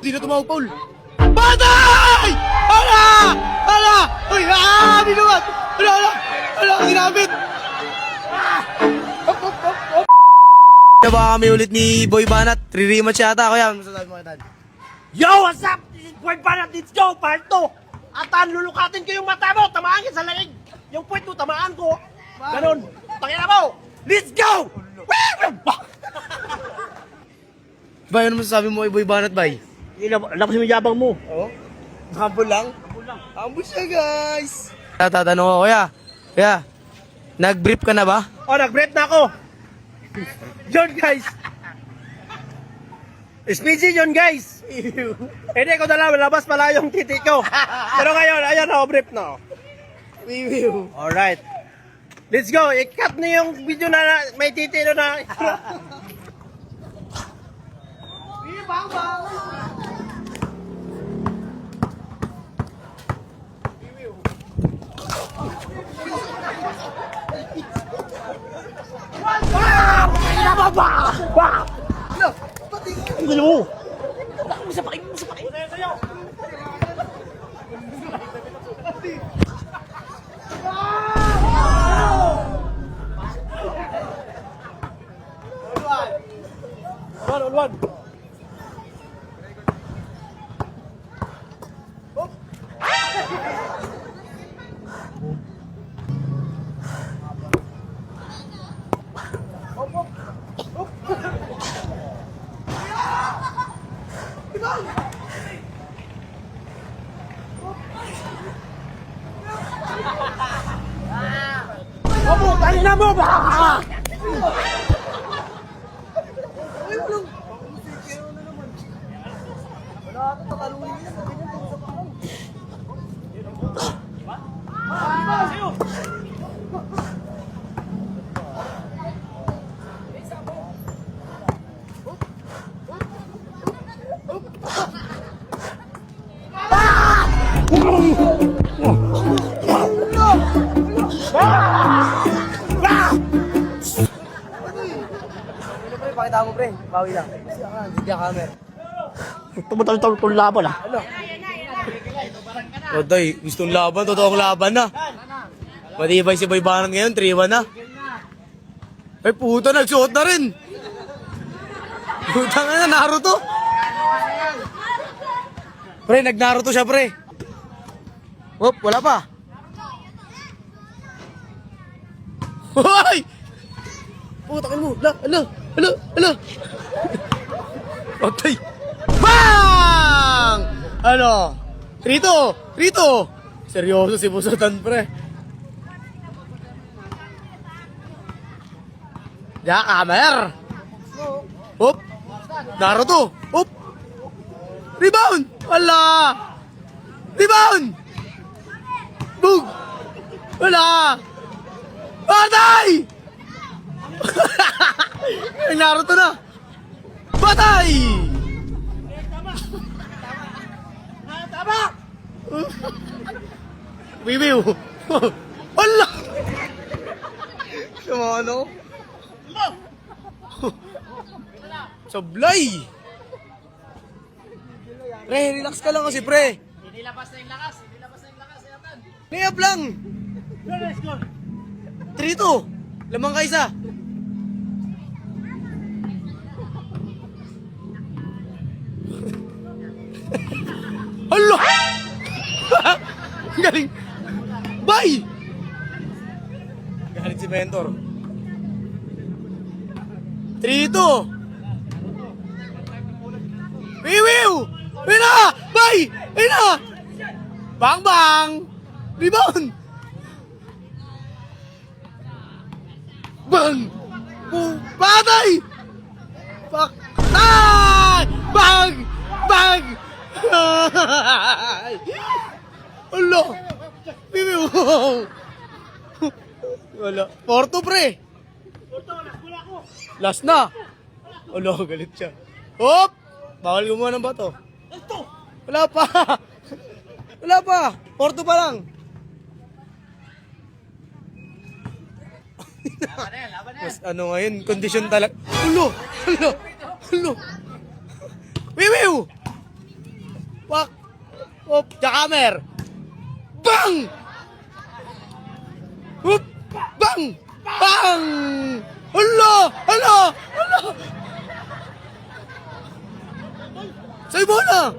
Hindi na tumawag, Paul. Patay! Hala! Hala! Uy! Binuwag! Hala! Ginamit! Diba kami ulit ni Boy Banat? 3 rematch yata ako yan. Masasabi mo kita. Yo, what's up? This is Boy Banat. Let's go, part 2. Atan, lulukatin ko yung mata mo. Tamaan ka sa leeg. Yung point mo, tamaan ko. Ganon. Pakita mo. Let's go! Bay, ano masasabi mo kay Boy Banat, Bay? Labas mo yung yabang mo. Oo? Humble lang? Humble siya, guys! Tatanong ko, Kuya, nag-brief ka na ba? Oh, nag-breath na ako. Yun, guys. Speedy yun, guys. Hindi ko na labas pala yung titi ko. Pero ngayon, ayan na, brief na. Alright. Let's go. I-cut na yung video na may titi na. Ang gulo mo! Masapakin! One. Tayo na mo ba? Pakita mo, pre. Bawi lang. Hindi ka camera. Tumatal-tal laban ah. Oday, gustong laban. Totoong laban na. Matibay si Boy Banat ngayon. 3-1 na. Ay, puta. Nagsuot na rin. Puta nga na. Naruto. Pre, nag-Naruto siya, pre. Wop, wala pa. Hoy! Putakin mo. Ala. Patay. Bang! Ano? Rito. Seryoso si Busatan, pre. Kamer. Hop. Naruto. Hop. Rebound. Ala. Rebound. Bug. Wala. Patay! Ay, Naruto na. Patay! Tama! Wiwiw. Wala! Sumano? Sablay! Pre, relax ka lang kasi, pre. Hindi labas na yung lakas. Yatan. Layup lang. Let's go. 3-2. Lamang ka isa. Hala! Galing. Bye! Galing si Mentor. 3-2. Wiwiw! Ina! Bye! Ina! Bang! Rebound! Bang! Patay! Pak! Ay! Bang! Alo! Bibiw! Wala. 4-2, pre. Last na. Wala, galit siya. Hop! Bawal gumawa ng bato. Wala pa. Wala pa. 4-2 pa lang. Mas ano ngayon, kondisyon talaga. Hulo! Hulo! Hulo! Wiwiw! Wak! Hop! Jakamer! Bang! Hop! Bang! Bang! Hulo! Hulo! Hulo! Sa'yo bola!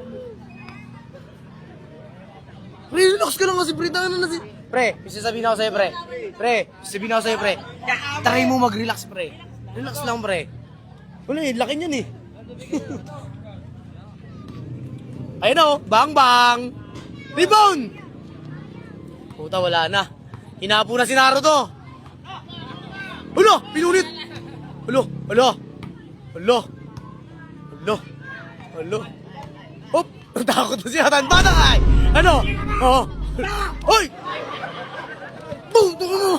Relax ka lang kasi, pre. Tangan na si... Pre, sasabihin ako sa'yo, pre. Pre, sasabihin ako sa'yo, pre. Try mo mag-relax, pre. Relax lang, pre. Wala eh, laki niyan eh. Ayun o, bang bang! Rebound! Puta, wala na. Hinapo na si Naruto. Hulo! Pinulit! Hulo! Hulo! Hulo! Hulo! Hulo! Hop! Natakot na siya. Tanbata ka ay! Ano? Oh! Hoy! Boom! Tuko mo!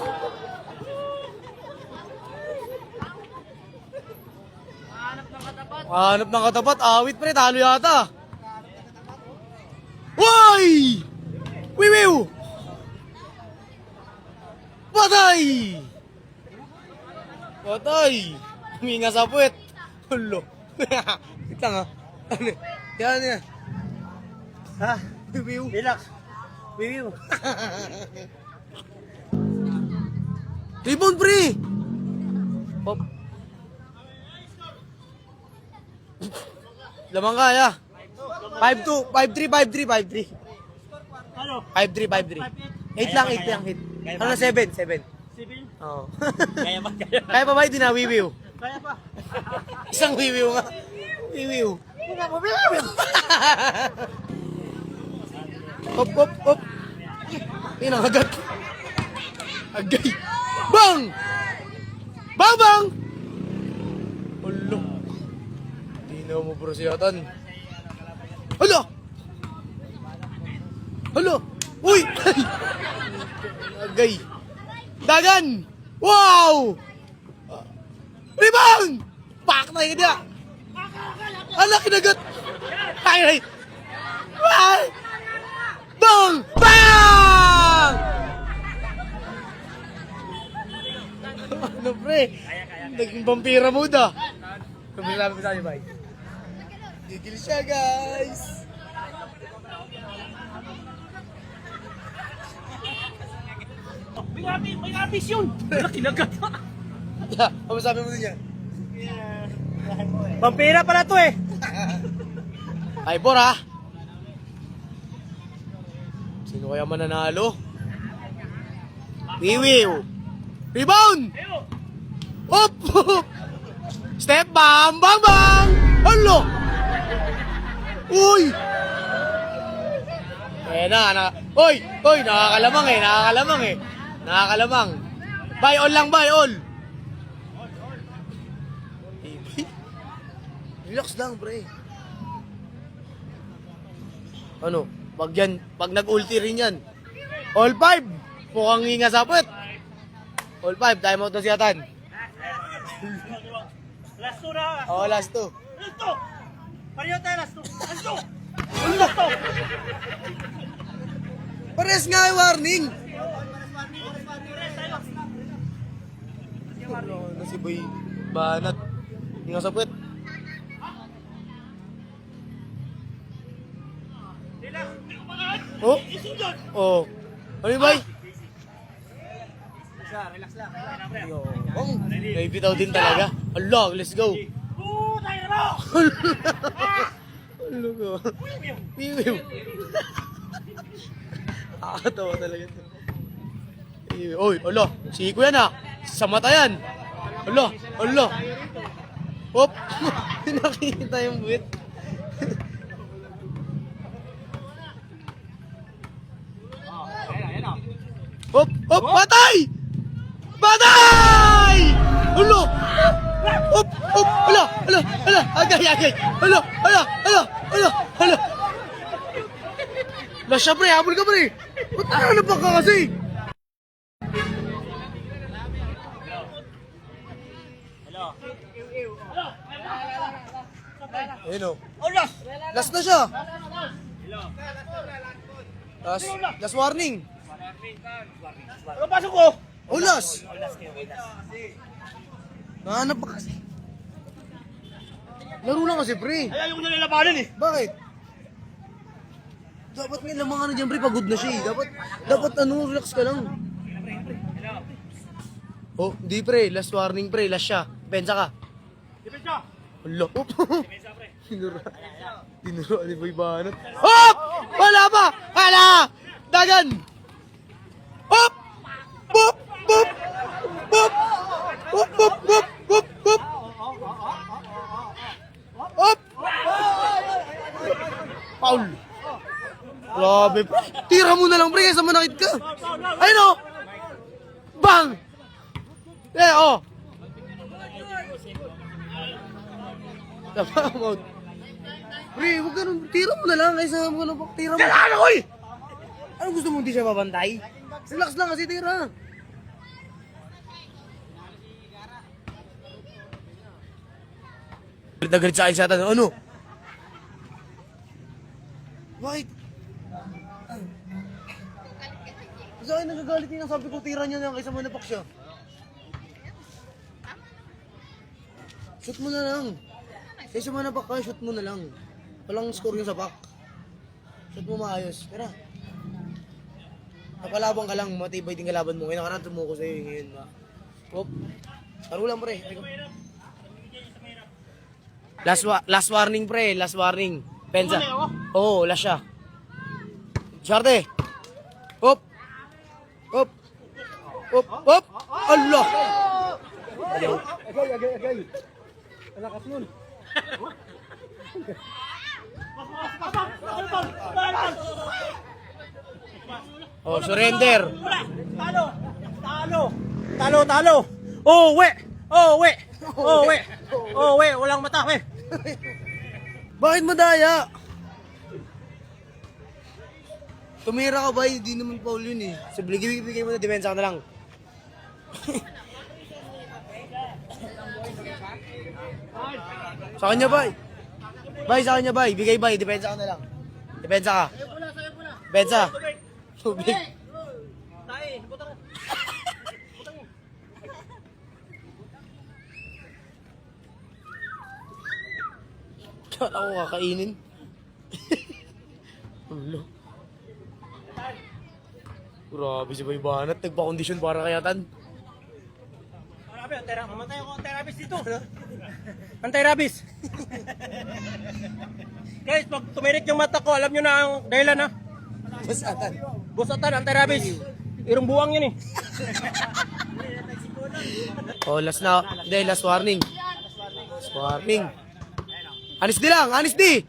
Hanap ng katapat. Awit pre, talo yata. Woy! Wiwiw! Patay! Patay! Huminga sa puwet. Hulo. Wait lang ha. Ano? Yan. Ha? Wiwiw? Relax. Wiwiw. Rebound pre! Hop. Lamang kaya. 5-2, 5-3, 5-3, 5-3. Ano? 5-3, 5-3. 8 lang, 8 lang, 8. Ano na 7? 7. Civil? Oo. Kaya ba? Kaya pa ba hindi na wiwiw? Kaya pa. Isang wiwiw nga. Wiwiw. Hop, hop, hop. Tingnan, agad. Agay. Bang! Bang, bang! Ulo. Tinaw mo, bro, siyatan. Hala! Hala! Uy! Agay. Dagan! Wow! Rebound! Pak na yun niya! Ala, kinagat! Ay, ay! Ay! Bang! Bang! Ano, pre? Naging vampira mode, ah. Sabi sa akin, bye. Gigil siya, guys! May abis yun! Wala kinagat. Ano sabi mo din yan? Vampira pala to eh! Ay, Bor, ha? Sino kaya mananalo? Wiwiw! Rebound! Hop! Hop! Step bam! Bang! Bang! Halo! Uy! Eh na. Uy! Uy! Nakakalamang eh! Nakakalamang! Buy all lang, buy all! Relax lang, pre. Ano? Pag nag-ulti rin yan. All 5! Mukhang hinga sa puwet. All 5, time out na si Atan. Last two na! Oo, last 2. Last two! Pareho tayo last two! Last two! Ulo! Pares nga yung warning! Ano si Boy Banat? Hinga sa puwet. Oh? Oh. Ano yung bay? Relax lang. Yo. May bitaw din talaga. Allah, let's go. Tayo na mo! Ano ko? Wiwiw. Nakakatawa talaga ito. Oy, ala, si Kuya na. Sa mata yan. Ala. Hop. Nakikita yung buwit. Hop, patay! Patay! Ulo! Hop, ala, agay. Ala. Lasya, pre, habol ka, pre. Ba't ano pa ka kasi? Ayun o. Oh, last! Last na siya. Last warning. Ano pasok ko? Oh, last. Nahanap pa kasi. Laro lang kasi, pre. Ay, ayaw ko na nilabanan eh. Bakit? Dapat may lamang ano dyan, pre. Pagod na siya eh. Dapat ano, relax ka lang. Oh, hindi pre. Last warning, pre. Last siya. Pensa ka. Depensa! Hala. Op! Tinuro ni Boy Banat. Hop! Wala pa! Hala! Dagan! Hop! Hop! Hop! Hop! Hop! Hop! Hop! Hop! Hop! Hop! Paul! Grabe pre. Tira mo na lang pre, kaysa manakit ka. Ayun o! Bang! Eh, oh! Tama mo. Pre, huwag ganun. Tira mo na lang kaysa mo na tira mo. Kailangan ko eh! Ano gusto mo, hindi siya mabantay? Relax lang kasi tira. Galit na galit sa akin siya. Ano? Bakit? Sa akin nagagalit niya. Sabi ko tira niya na kaysa manapak siya. Shoot mo na lang. Kaysa manapak ka, shoot mo na lang. Walang score yung sapak. Shoot mo maayos. Tara. Napalabang ka lang, matibay din kalaban mo. Ngayon nakaraan tumuko sa'yo ngayon. Hop. Laro lang pre. Last warning pre, last warning. Pensa. Oo, last siya. Sharte. Hop. Hop. Hop. Hop. Allah. Agay. Alakas nun. Oh, surrender. Talo! Uwi! Walang mata eh. Bakit madaya? Tumira ka ba? Hindi naman foul yun eh. So, bigay mo na depensa ka na lang. Sa kanya bay. Sa kanya bay. Bigay bay. Depensa ka na lang. Depensa ka. Depensa. Tubig. Kala ko kakainin. Ulo. Grabe si Boy Banat. Nagpa-kondisyon para kayatan. Mamatay ako ang therapist dito. Anti-rabies. Guys, pag tumirik yung mata ko, alam nyo na ang dahilan ha. Basatan. Busatan, anti-rabies. Irong buwang yun eh. Oh, last na. Hindi, last warning. Last warning. Anis di lang, Anis di.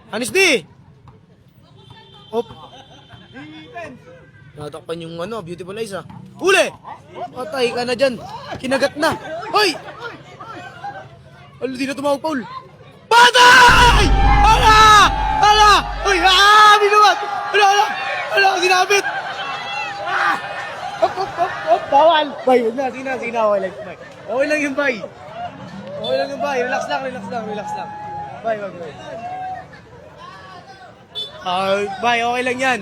Anis di. Op. Natakpan yung ano, beautiful eyes ah. Huli! Patay ka na dyan. Kinagat na. Hoy! Alo, di na tumawag, Paul. Patay! Hala! Hoy, binuwat! Hala, sinabit! Op, bawal! Bay, huwag na, sige na, okay lang. Okay lang yung bay. Okay lang yung bay, relax lang. Bay, wag. Bay, okay lang yan.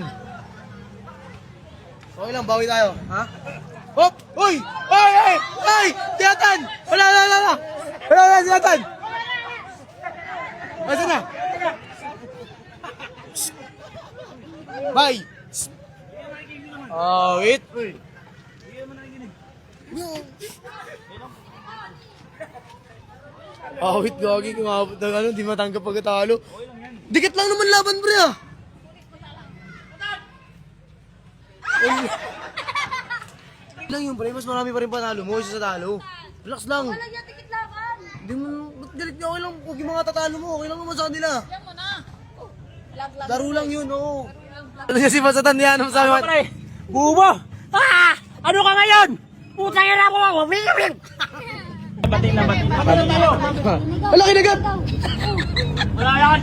Okay lang, bawi tayo. Ha? Hop! Uy! Ay! Siyatan! Wala! Siyatan! Masa na? Bye! Wait! Wait, gagi. Kumabot ng ano, di matanggap pagkatalo. Dikit lang naman laban, pre ah! Lang yung pre, mas marami pa rin panalo mo isa sa talo. Relax lang. Wala niya tikit laban. Hindi mo, ba't galit niya? Okay lang, huwag yung mga tatalo mo. Okay lang naman sa kanila. Yan mo na. Lag. Laro lang yun, oo. Ano niya si Masatan yan? Ano sabi mo? Bubo! Ano ka ngayon? Putang ina mo! Bating. Wala kinagat! Wala yan!